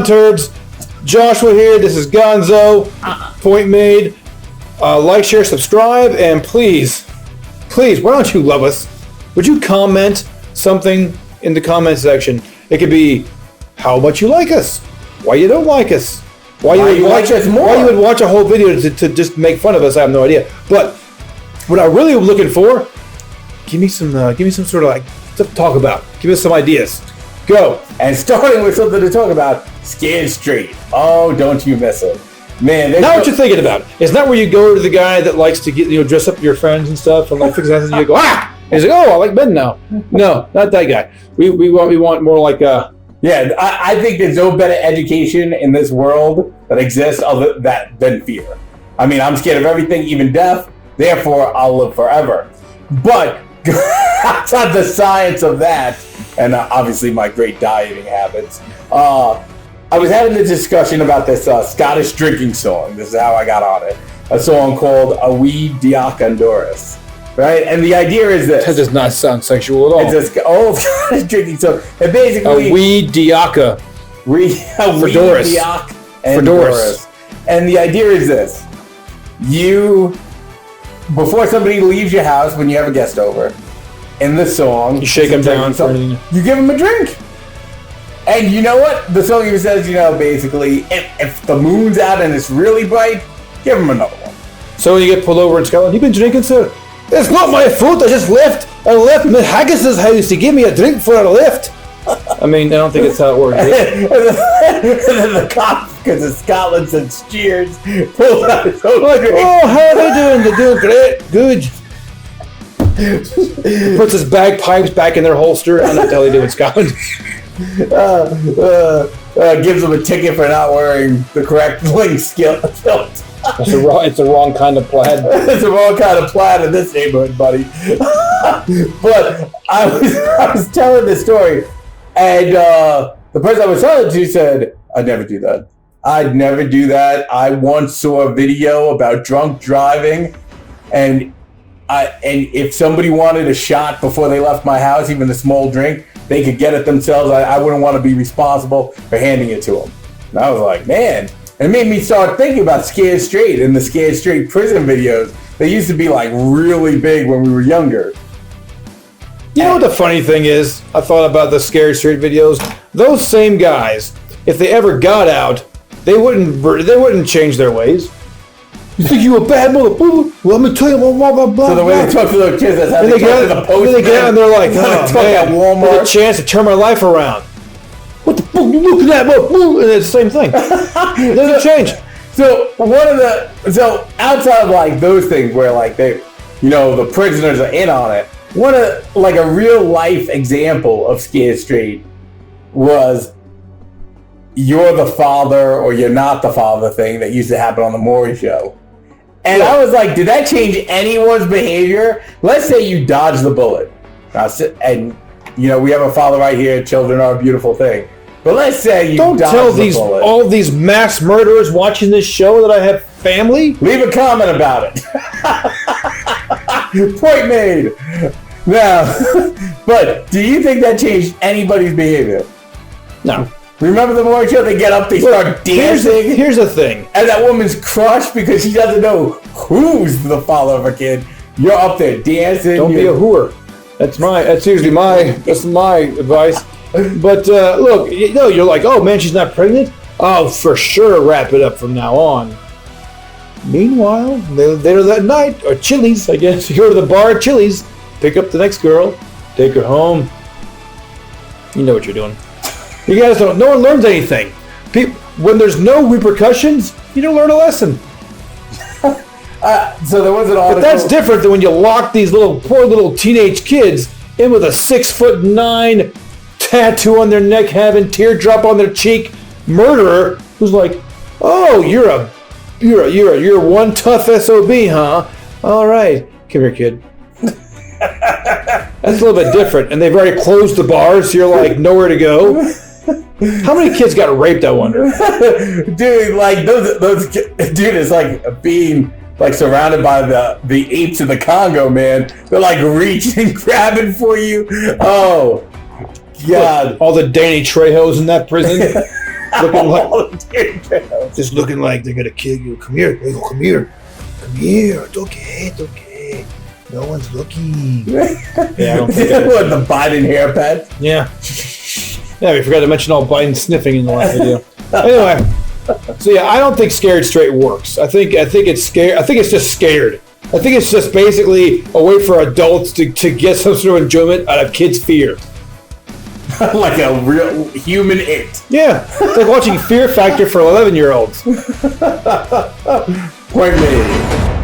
Turds. Joshua here. This is Gonzo. Point made. Like, share, subscribe, and please, why don't you love us? Would you comment something in the comment section? It could be how much you like us, why you don't like us, why you would watch a whole video to just make fun of us. I have no idea. But what I really am looking for, give me some sort of like stuff to talk about. Give us some ideas. Go. And starting with something to talk about, Scared Straight. Oh, don't you miss it. Man, now what you're thinking about. It's not where you go to the guy that likes to get dress up your friends and stuff and like fix that, and you go, ah! And he's like, oh, I like men now. No, not that guy. We want more like yeah, I think there's no better education in this world that exists than fear. I mean, I'm scared of everything, even death. Therefore, I'll live forever. But outside the science of that, and obviously my great dieting habits, I was having a discussion about this Scottish drinking song. This is how I got on it. A song called A Wee Diac Honduras. Right? And the idea is this. That does not sound sexual at all. It's an old Scottish drinking song. And basically... A Wee Diaca. Honduras. And the idea is this. Before somebody leaves your house, when you have a guest over, in the song... You shake them down. You give them a drink. And you know what? The song even says, basically, if the moon's out and it's really bright, give him another one. So when you get pulled over in Scotland, you've been drinking, sir? It's not my fault. I just left Miss Haggis's house to give me a drink for a lift. I mean, I don't think it's how it works. And then the cop, because of Scotland, says cheers, pulls out his own drink. Oh, how are they doing? They're doing great. Good. He puts his bagpipes back in their holster. I don't know what the hell they do in Scotland. Gives them a ticket for not wearing the correct link kilt. It's the wrong kind of plaid. It's the wrong kind of plaid in this neighborhood, buddy. But I was telling this story, and the person I was telling it to said, I'd never do that. I'd never do that. I once saw a video about drunk driving, and if somebody wanted a shot before they left my house, even a small drink, they could get it themselves. I wouldn't want to be responsible for handing it to them. And I was like, man. It made me start thinking about Scared Straight and the Scared Straight prison videos. They used to be like really big when we were younger. You know what the funny thing is? I thought about the Scared Straight videos. Those same guys, if they ever got out, they wouldn't change their ways. You think you a bad mother? Well, let me tell you, blah, blah, blah. So the way they talk to their kids, that's how they talk to the postman. Then they get out and they're like, oh man, what a chance to turn my life around. What the fuck you looking at? And it's the same thing. It doesn't change. So outside of like those things where like they, the prisoners are in on it, like a real life example of Scared Straight was you're the father or you're not the father thing that used to happen on the Maury show. And yeah. I was like, did that change anyone's behavior? Let's say you dodge the bullet. And we have a father right here, children are a beautiful thing. But let's say you don't tell all these mass murderers watching this show that I have family. Leave a comment about it. Point made. Now, but do you think that changed anybody's behavior? No. Remember the morning show? They get up, they start dancing. Here's the thing. And that woman's crushed because she doesn't know who's the father of her kid. You're up there dancing. Don't be a whore. That's usually my advice. But look, you're like, oh man, she's not pregnant? Oh, for sure, wrap it up from now on. Meanwhile, later that night, or Chili's, I guess, you go to the bar at Chili's, pick up the next girl, take her home. You know what you're doing. You guys don't, no one learns anything. When there's no repercussions, you don't learn a lesson. So there was an article. But that's different than when you lock these poor little teenage kids in with a 6'9" tattoo on their neck, having teardrop on their cheek, murderer who's like, oh, you're one tough SOB, huh? All right, come here, kid. That's a little bit different, and they've already closed the bars, so you're like nowhere to go. How many kids got raped, I wonder? Dude, like those dude is like being like surrounded by the apes of the Congo, man. They're like reaching, grabbing for you. Oh. God. Look, all the Danny Trejos in that prison. looking like Volunteer trails. just looking like they're gonna kill you. Come here, hey, come here, come here. It's okay, it's okay. No one's looking. Yeah, I don't think What, the Biden hair pet? Yeah. Yeah, we forgot to mention all Biden sniffing in the last video. Anyway, so yeah, I don't think scared straight works. I think it's scared. I think it's just scared. I think it's just basically a way for adults to get some sort of enjoyment out of kids' fear. Like a real human it. Yeah, it's like watching Fear Factor for 11-year-olds. Point made.